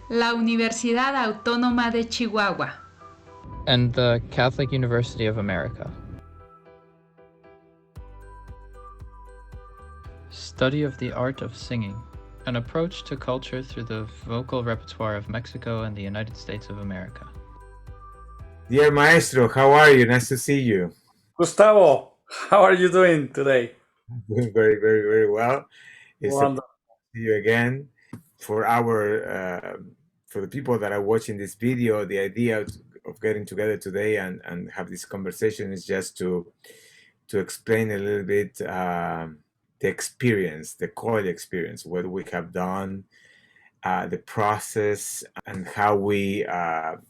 la Universidad Autónoma de Chihuahua, and the Catholic University of America. Study of the art of singing, an approach to culture through the vocal repertoire of Mexico and the United States of America. Dear Maestro, how are you? Nice to see you. Gustavo, how are you doing today? Doing very, very, very well. It's Wonderful. to see you again. For the people that are watching this video, the idea of getting together today and have this conversation is just to explain a little bit the experience, the COIL experience, what we have done, the process, and how we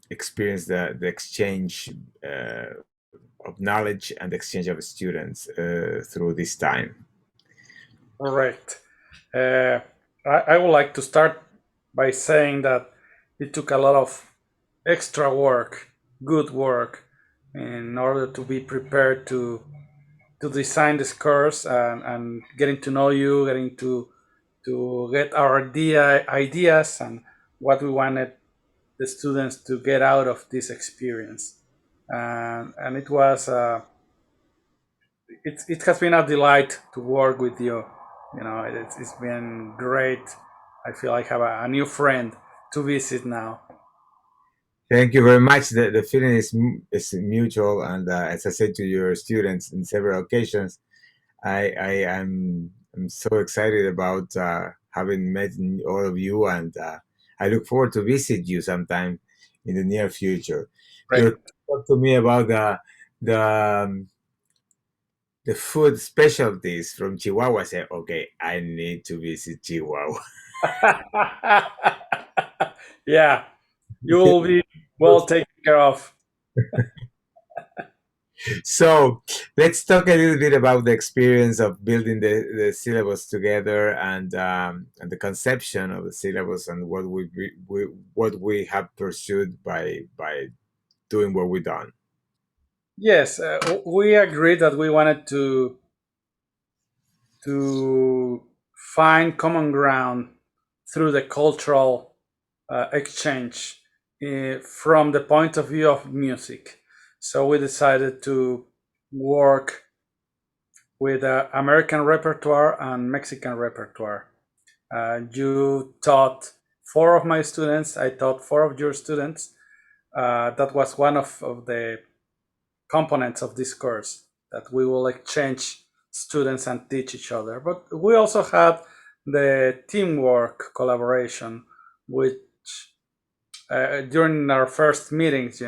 experience the exchange of knowledge and exchange of students through this time. All right. I would like to start by saying that it took a lot of extra work, good work, in order to be prepared to design this course and getting to know you, getting to get our ideas and what we wanted the students to get out of this experience. And it was it has been a delight to work with you. You know, it's been great. I feel I have a new friend to visit now. Thank you very much. The feeling is mutual, and as I said to your students in several occasions, I am so excited about having met all of you, and I look forward to visit you sometime in the near future. Right. You talked to me about the food specialties from Chihuahua. I said, okay, I need to visit Chihuahua. Yeah, you will be well taken care of. So let's talk a little bit about the experience of building the syllabus together and the conception of the syllabus and what we have pursued by doing what we've done. Yes, we agreed that we wanted to find common ground through the cultural exchange from the point of view of music. So we decided to work with American repertoire and Mexican repertoire. You taught 4 of my students, I taught 4 of your students. That was one of the components of this course, that we will exchange students and teach each other. But we also had the teamwork collaboration, which during our first meetings,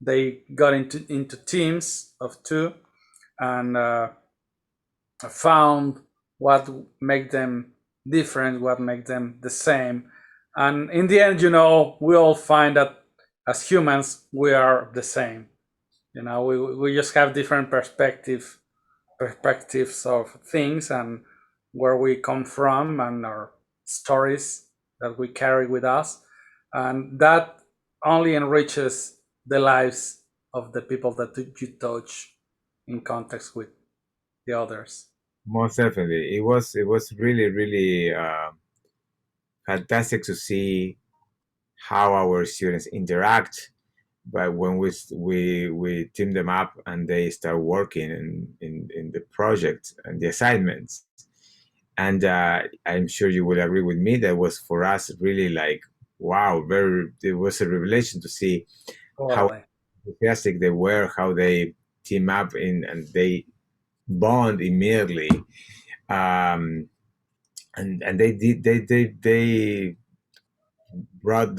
they got into teams of 2 and found what make them different, what make them the same. And in the end, we all find that as humans, we are the same. We just have different perspectives of things and where we come from and our stories that we carry with us. And that only enriches the lives of the people that you touch in context with the others. Most definitely, it was really, really fantastic to see how our students interact. But when we team them up and they start working in the project and the assignments, and I'm sure you will agree with me, that was for us really like, wow, it was a revelation to see how enthusiastic they were, how they team up and they bond immediately, and they brought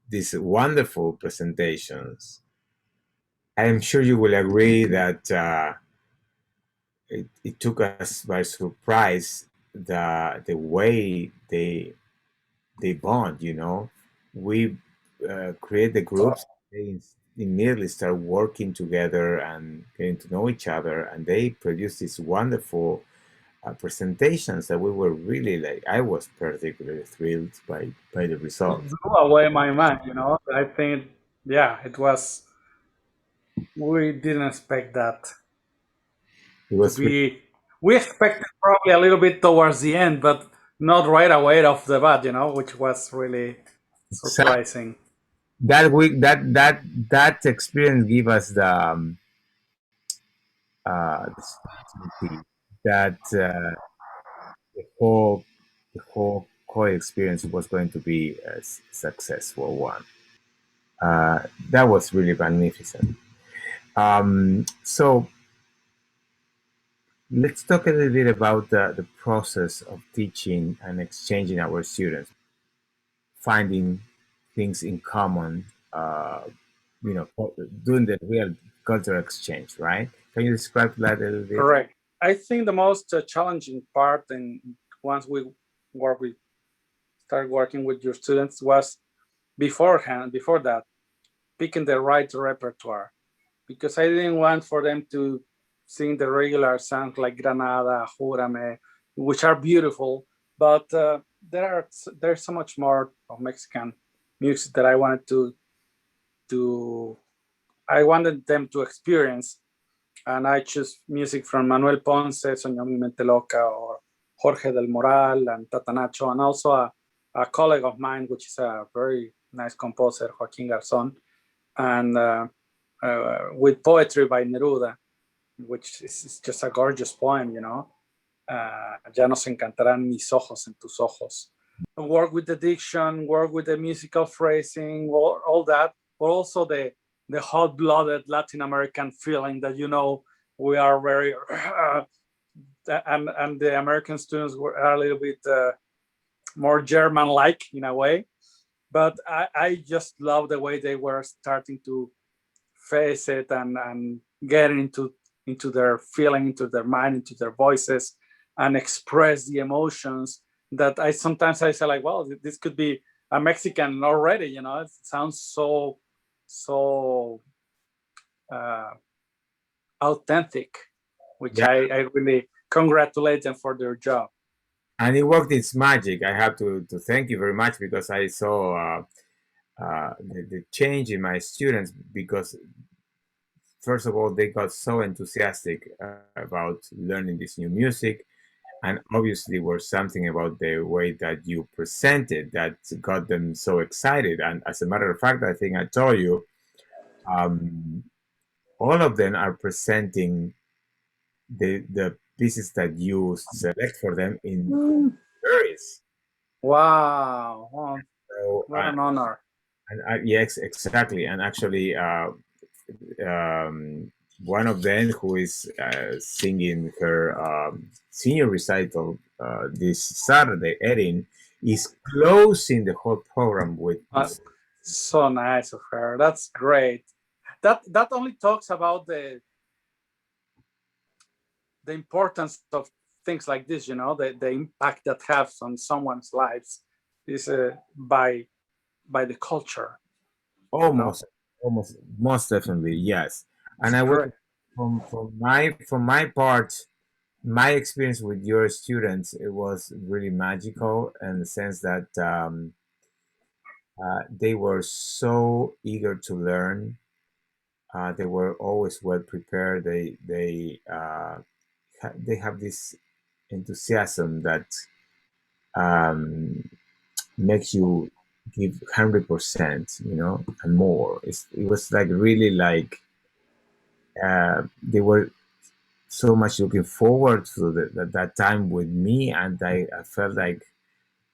these wonderful presentations. I'm sure you will agree that it took us by surprise the way they bond. We create the groups. They immediately start working together and getting to know each other, and they produce these wonderful presentations that we were really like. I was particularly thrilled by the results. It blew away my mind. I think, it was. We didn't expect that. It was we expected probably a little bit towards the end, but not right away off the bat, which was really surprising. That week, that experience gave us the certainty that the whole COIL experience was going to be a successful one. That was really magnificent. So let's talk a little bit about the process of teaching and exchanging our students, finding things in common, doing the real cultural exchange, right? Can you describe that a little bit? Correct. I think the most challenging part, and once we start working with your students, was before that, picking the right repertoire, because I didn't want for them to sing the regular songs like Granada, Júrame, which are beautiful, but there's so much more of Mexican music that I wanted I wanted them to experience, and I choose music from Manuel Ponce, Soñó mi mente loca, or Jorge del Moral and Tatanacho, and also a colleague of mine, which is a very nice composer, Joaquín Garzón, and with poetry by Neruda, which is just a gorgeous poem, Ya nos encantarán mis ojos en tus ojos. Work with the diction, work with the musical phrasing, all that, but also the hot-blooded Latin American feeling that, we are very, and the American students are a little bit more German-like in a way. But I just love the way they were starting to face it and get into their feeling, into their mind, into their voices, and express the emotions that I say like, well, this could be a Mexican already, it sounds so authentic, which I really congratulate them for their job. And it worked its magic. I have to thank you very much, because I saw the change in my students, because first of all, they got so enthusiastic about learning this new music, and obviously was something about the way that you presented that got them so excited. And as a matter of fact, I think I told you, all of them are presenting the pieces that you select for them in juries. Wow. So, what an honor. And yes, exactly. And actually, one of them, who is singing her senior recital this Saturday, Erin, is closing the whole program with so nice of her. That's great. That only talks about the importance of things like this, the impact that has on someone's lives is by the culture. Most definitely, yes. And I would, from my part, my experience with your students, it was really magical in the sense that they were so eager to learn. They were always well prepared. They have this enthusiasm that makes you give 100%, and more. It was like really like they were so much looking forward to that time with me, and I felt like,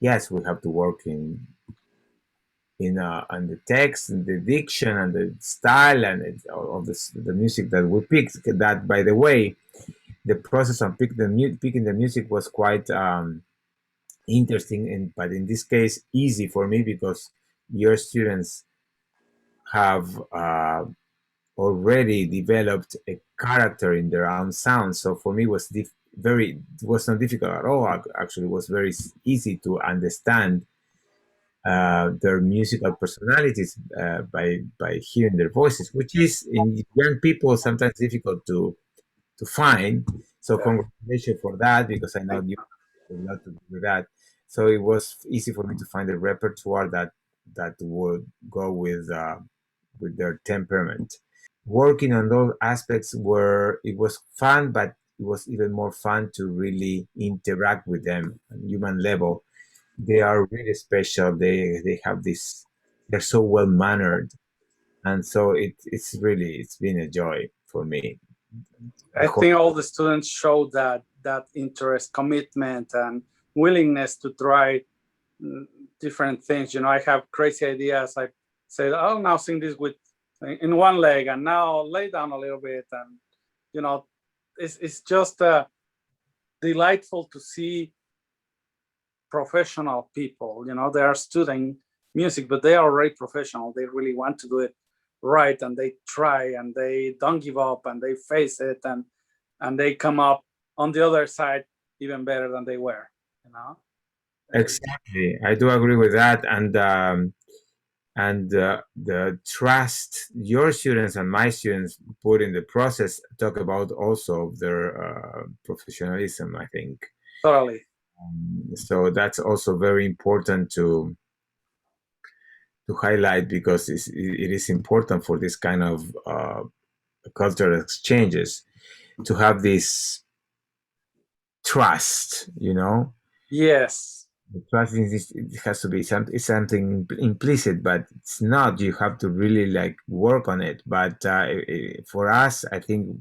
yes, we have to work on the text and the diction and the style and all of the music that we picked. That, by the way, the process of picking the music was quite interesting, but in this case easy for me, because your students have already developed a character in their own sound. So for me, it was not difficult at all. Actually, it was very easy to understand their musical personalities by hearing their voices, which is in young people sometimes difficult to find. So congratulations for that, because I know you have a lot to do with that. So it was easy for me to find a repertoire that would go with their temperament. Working on those aspects it was fun, but was even more fun to really interact with them on human level. They are really special. They have this. They're so well mannered, and so it's been a joy for me. I think all the students show that interest, commitment, and willingness to try different things. You know, I have crazy ideas. I say, "Oh, now sing this with in one leg, and now lay down a little bit," and you know, it's just delightful to see professional people. You know, they are studying music, but they are already professional. They really want to do it right, and they try, and they don't give up, and they face it, and they come up on the other side even better than they were. You know. Exactly, I do agree with that, and the trust your students and my students put in the process talk about also their professionalism, I think. Totally. So that's also very important to highlight, because it is important for this kind of cultural exchanges to have this trust, you know. Yes. The trust it has to be something implicit, but it's not. You have to really like work on it. But for us, I think it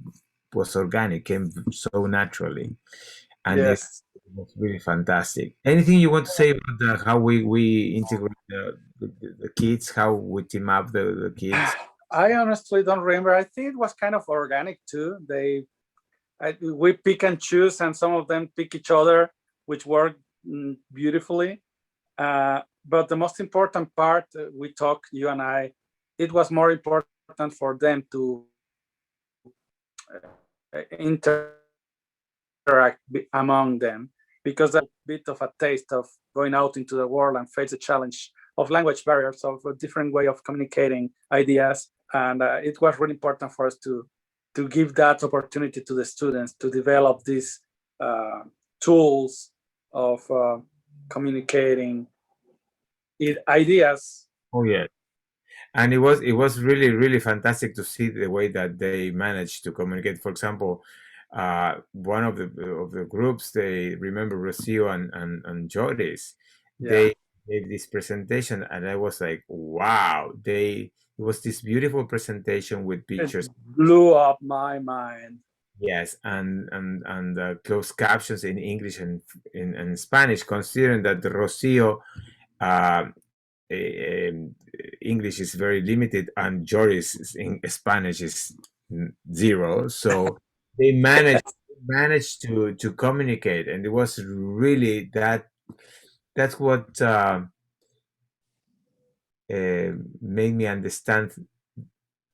was organic, came so naturally, and yes. it was really fantastic. Anything you want to say about how we integrate the kids, how we team up the kids? I honestly don't remember. I think it was kind of organic too. We pick and choose, and some of them pick each other, which worked beautifully. But the most important part, we talked, you and I, it was more important for them to interact among them, because that's a bit of a taste of going out into the world and face the challenge of language barriers, of a different way of communicating ideas. And it was really important for us to give that opportunity to the students to develop these tools of communicating ideas. Oh yeah, and it was really fantastic to see the way that they managed to communicate. For example, one of the groups, they remember Rocío and Joris. Yeah. They gave this presentation, and I was like, wow! It was this beautiful presentation with pictures. It blew up my mind. Yes, and closed captions in English and in Spanish, considering that Rocío English is very limited and Joris in Spanish is zero. So they managed to communicate, and it was really that's what made me understand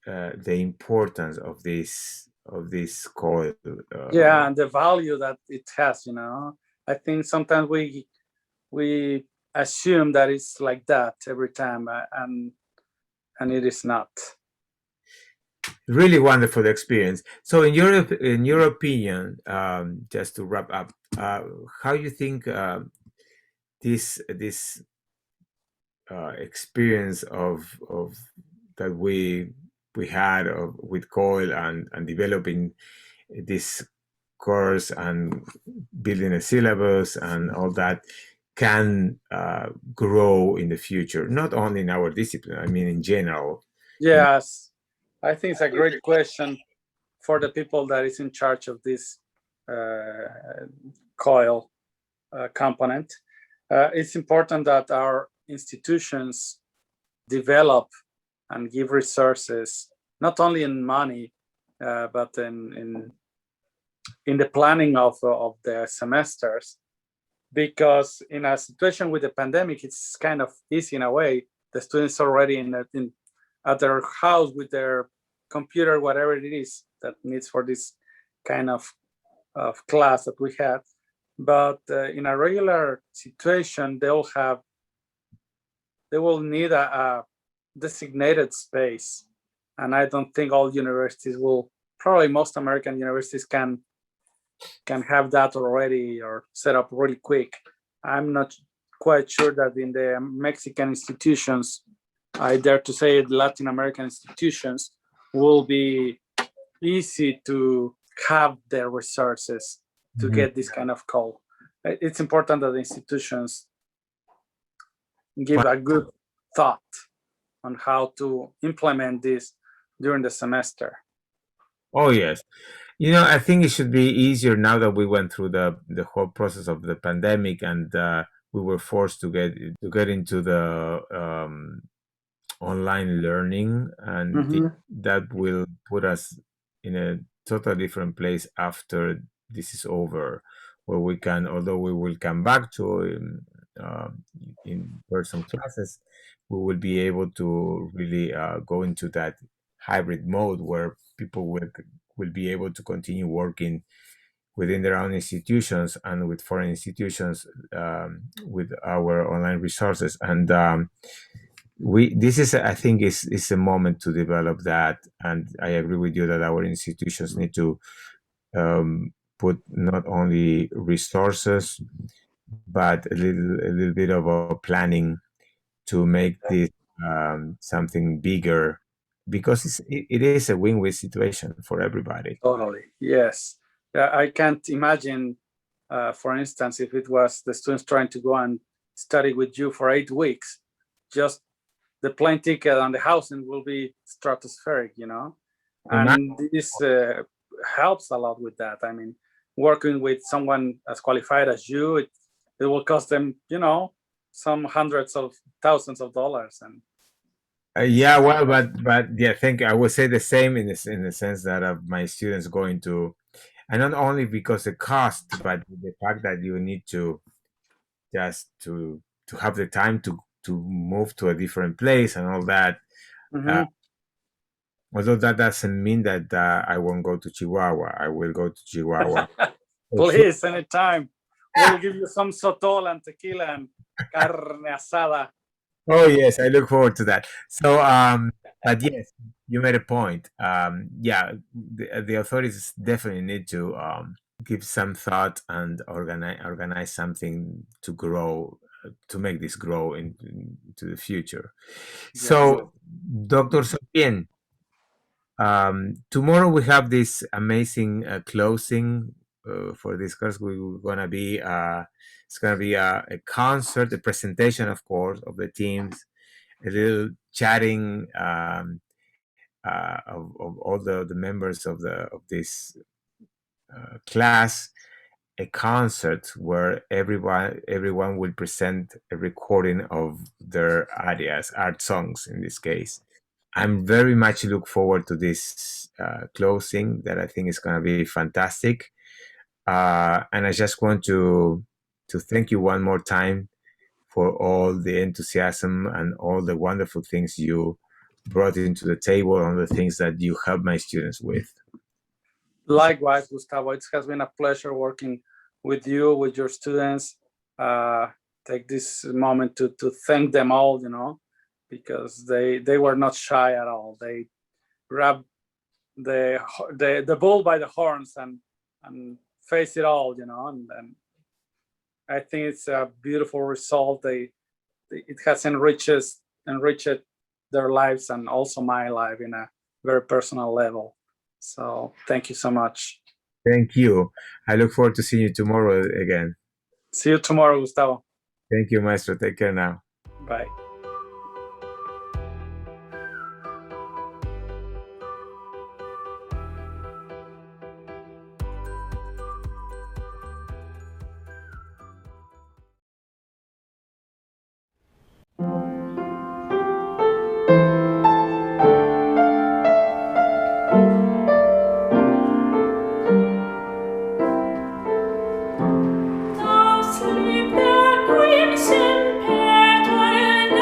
the importance of this COIL. Yeah, and the value that it has. You know, I think sometimes we assume that it's like that every time, and it is not. Really wonderful experience. So, in your opinion, just to wrap up, how you think this experience of that we had with COIL and developing this course and building a syllabus and all that can grow in the future, not only in our discipline, I mean in general? Yes, I think it's a great question for the people that is in charge of this COIL component. It's important that our institutions develop and give resources, not only in money, but in the planning of the semesters, because in a situation with the pandemic, it's kind of easy in a way. The students already at their house with their computer, whatever it is that needs for this kind of class that we had. But in a regular situation, they will need a designated space, and I don't think all universities will. Probably most American universities can have that already or set up really quick. I'm not quite sure that in the Mexican institutions, I dare to say the Latin American institutions, will be easy to have the resources to get this kind of call. It's important that the institutions give a good thought on how to implement this during the semester. Oh yes, I think it should be easier now that we went through the whole process of the pandemic, and we were forced to get into the online learning, and that will put us in a totally different place after this is over, where we can, although we will come back to in-person classes, we will be able to really go into that hybrid mode where people will be able to continue working within their own institutions and with foreign institutions with our online resources. And this is, I think, is a moment to develop that. And I agree with you that our institutions need to put not only resources but a little bit of a planning to make this something bigger, because it is a win-win situation for everybody. Totally, yes. I can't imagine, for instance, if it was the students trying to go and study with you for 8 weeks, just the plane ticket and the housing will be stratospheric, and this helps a lot with that. I mean, working with someone as qualified as you, it will cost them, some hundreds of thousands of dollars. And yeah, well, but yeah, I would say the same in the sense that of my students going to, and not only because the cost, but the fact that you need to just to have the time to move to a different place and all that. Although that doesn't mean that I won't go to Chihuahua. I will go to Chihuahua. Please, anytime. We'll give you some sotol and tequila and carne asada. Oh yes, I look forward to that. So, but yes, you made a point. Yeah, the authorities definitely need to give some thought and organize something to grow, to make this grow into the future. Yes. So, Dr. Sapién, tomorrow we have this amazing closing for this course. We're gonna be it's gonna be a concert, a presentation, of course, of the teams, a little chatting of all the members of this class, a concert where everyone will present a recording of their arias, art songs in this case. I'm very much look forward to this closing that I think is going to be fantastic. And I just want to thank you one more time for all the enthusiasm and all the wonderful things you brought into the table and the things that you help my students with. Likewise, Gustavo, it has been a pleasure working with you, with your students. Take this moment to thank them all, because they were not shy at all. They grabbed the bull by the horns and face it all, and I think it's a beautiful result. It has enriched their lives and also my life in a very personal level. So thank you so much. Thank you. I look forward to seeing you tomorrow again. See you tomorrow, Gustavo. Thank you, Maestro. Take care now. Bye. Sleep the crimson petal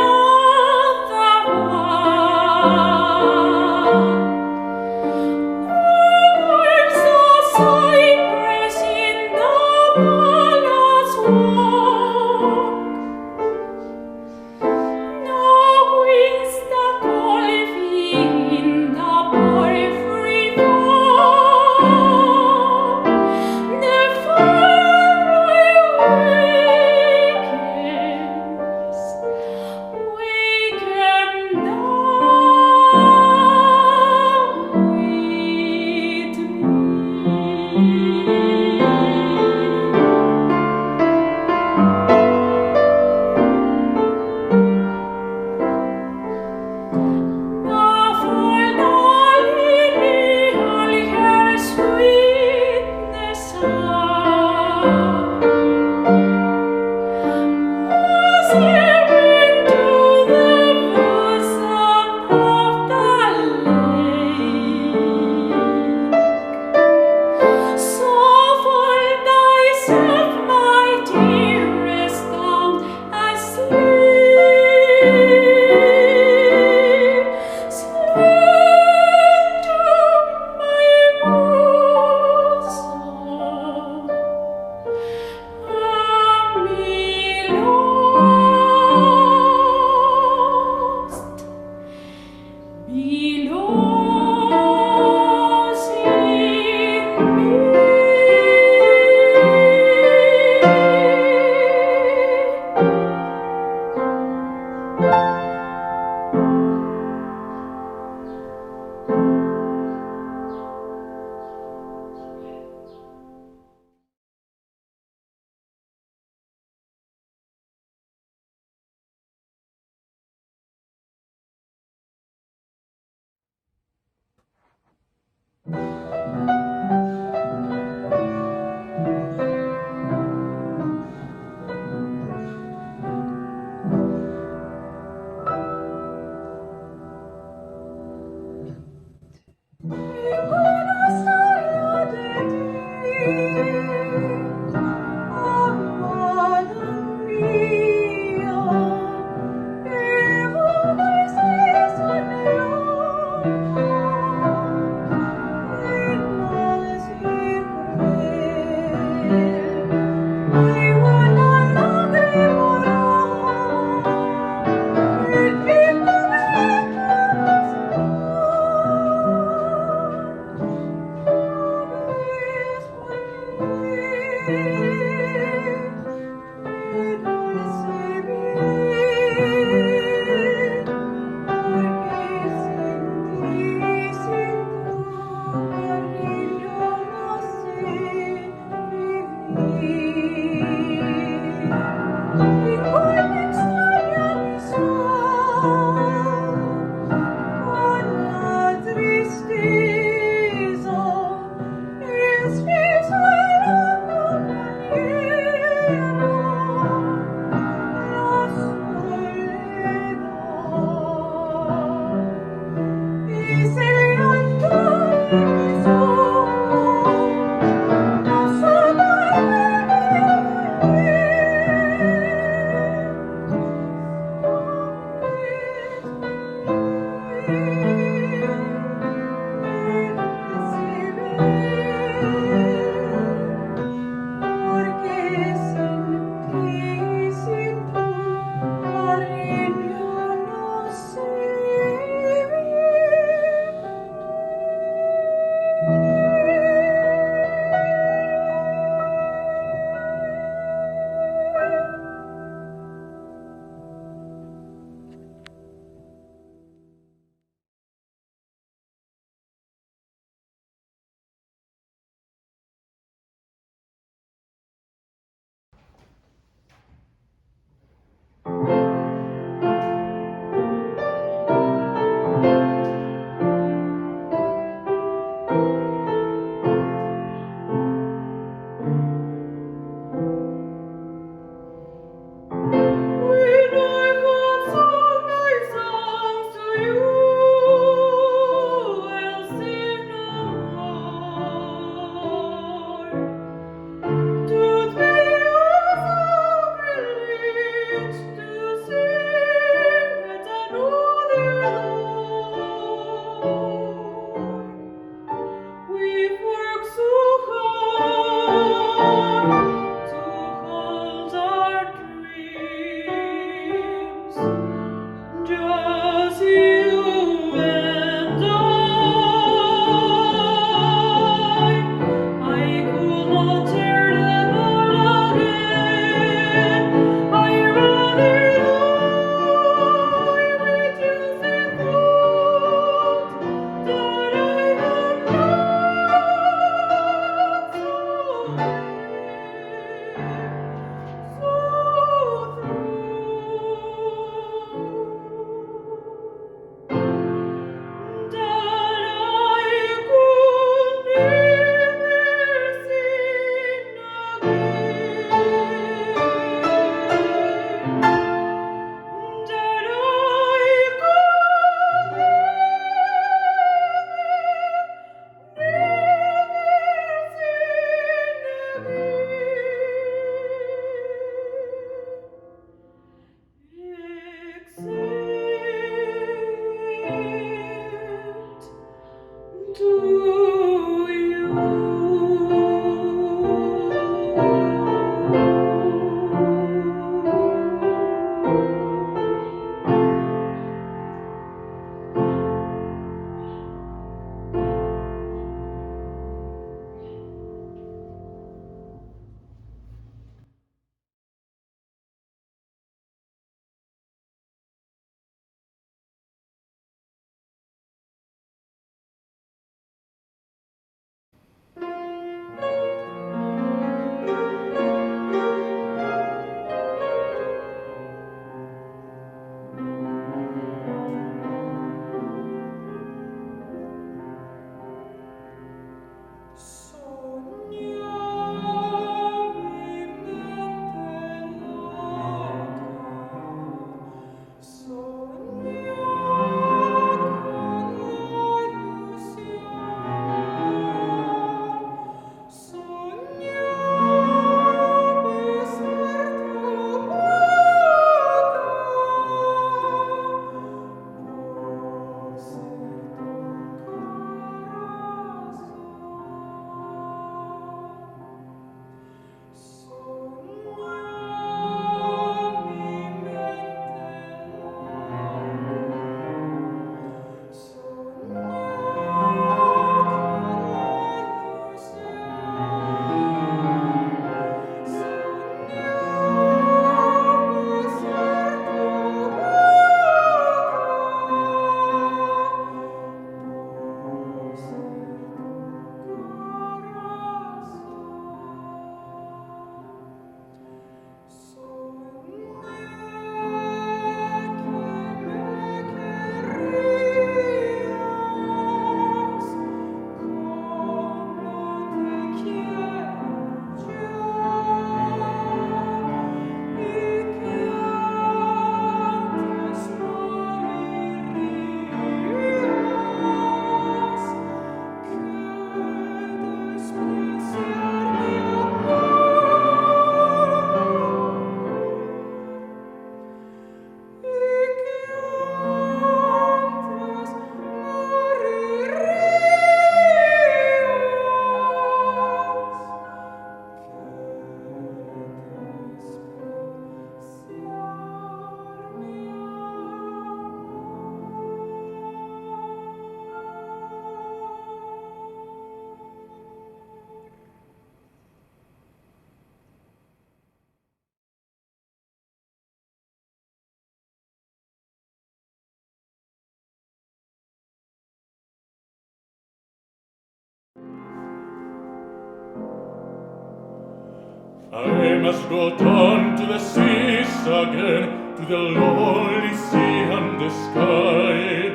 I must go down to the seas again, to the lonely sea and the sky.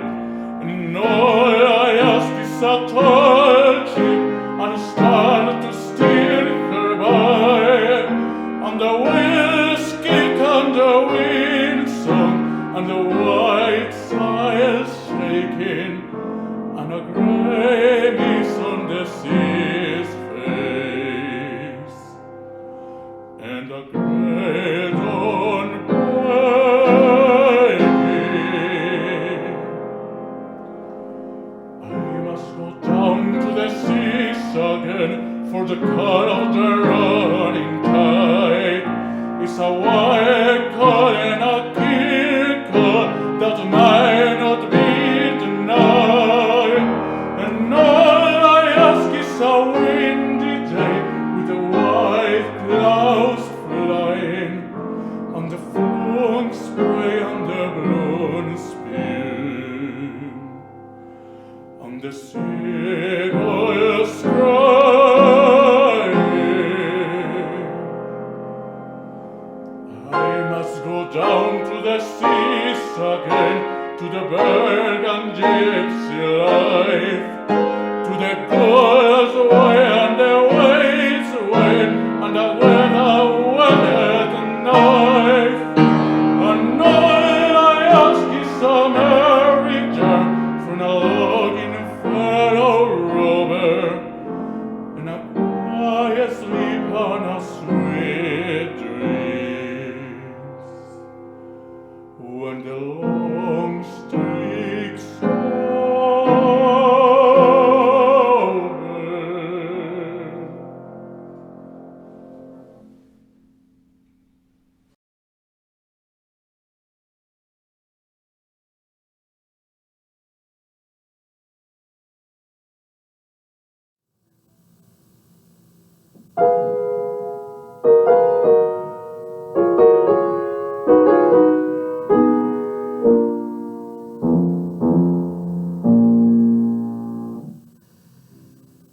And all I ask is a tall ship and stand to steer her by. And the wheels kick and the wind song, and the white sails shaking, and a grey mist on the sea's face, and a grey dawn breaking. I must go down to the seas again, for the call of the running tide is a wide call and a clear call that might not be denied. And all I ask is a windy day with the white clouds flying, and the foam spray and the blown spill, and the seagulls crying. I must go down to the seas again, to the berg and gypsy life, to the girls way and the waves way, and the weather knife. And all I ask is a marriage from a logging fellow rover, and a quiet sleep on a sweet dreams, when the long streaks over.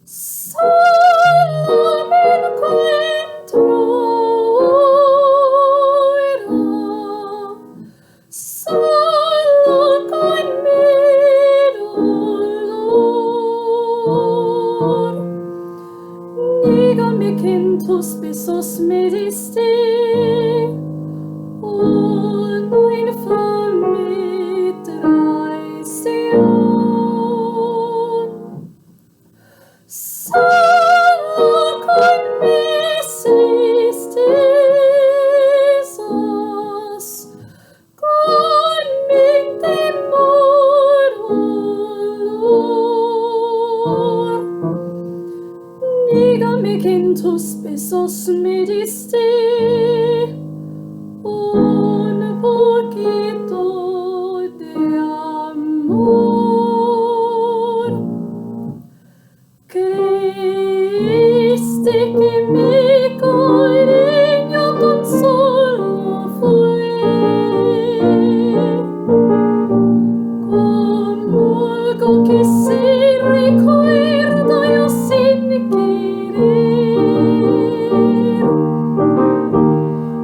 Solo me encuentro solo con mi dolor. Dígame que en tus besos me diste una infame traición. Solo con mis tristezas, con mi temor, dolor. Dígame que en tus besos me diste un poquito de amor. Creíste que mi cariño tan solo fue como algo que se recuerda yo sin querer.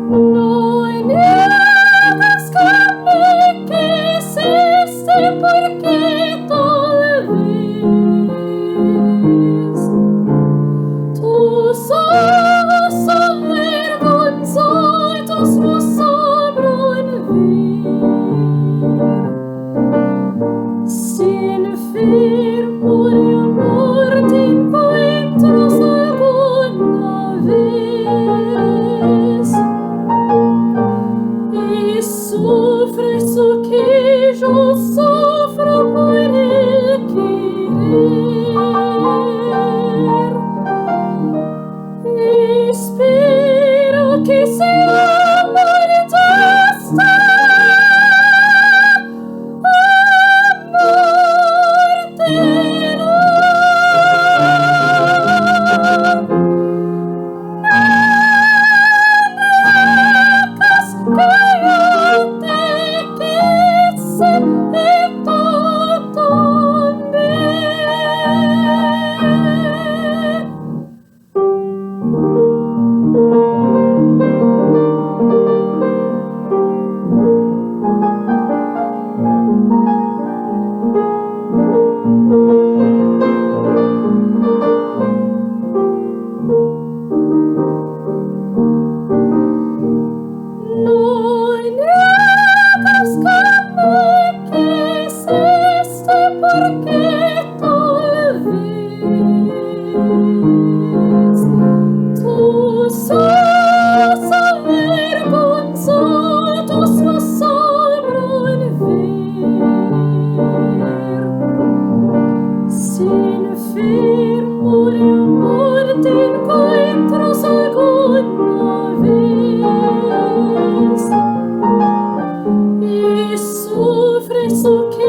No niegas que me quisiste, porque tal vez tus ojos son vergüenza y tus no sabrán ver. Si enfermo de amor te encuentras alguna vez y sufres lo que yo sufro por el querer, espero que sea muerte esta amor eterno. offre ce che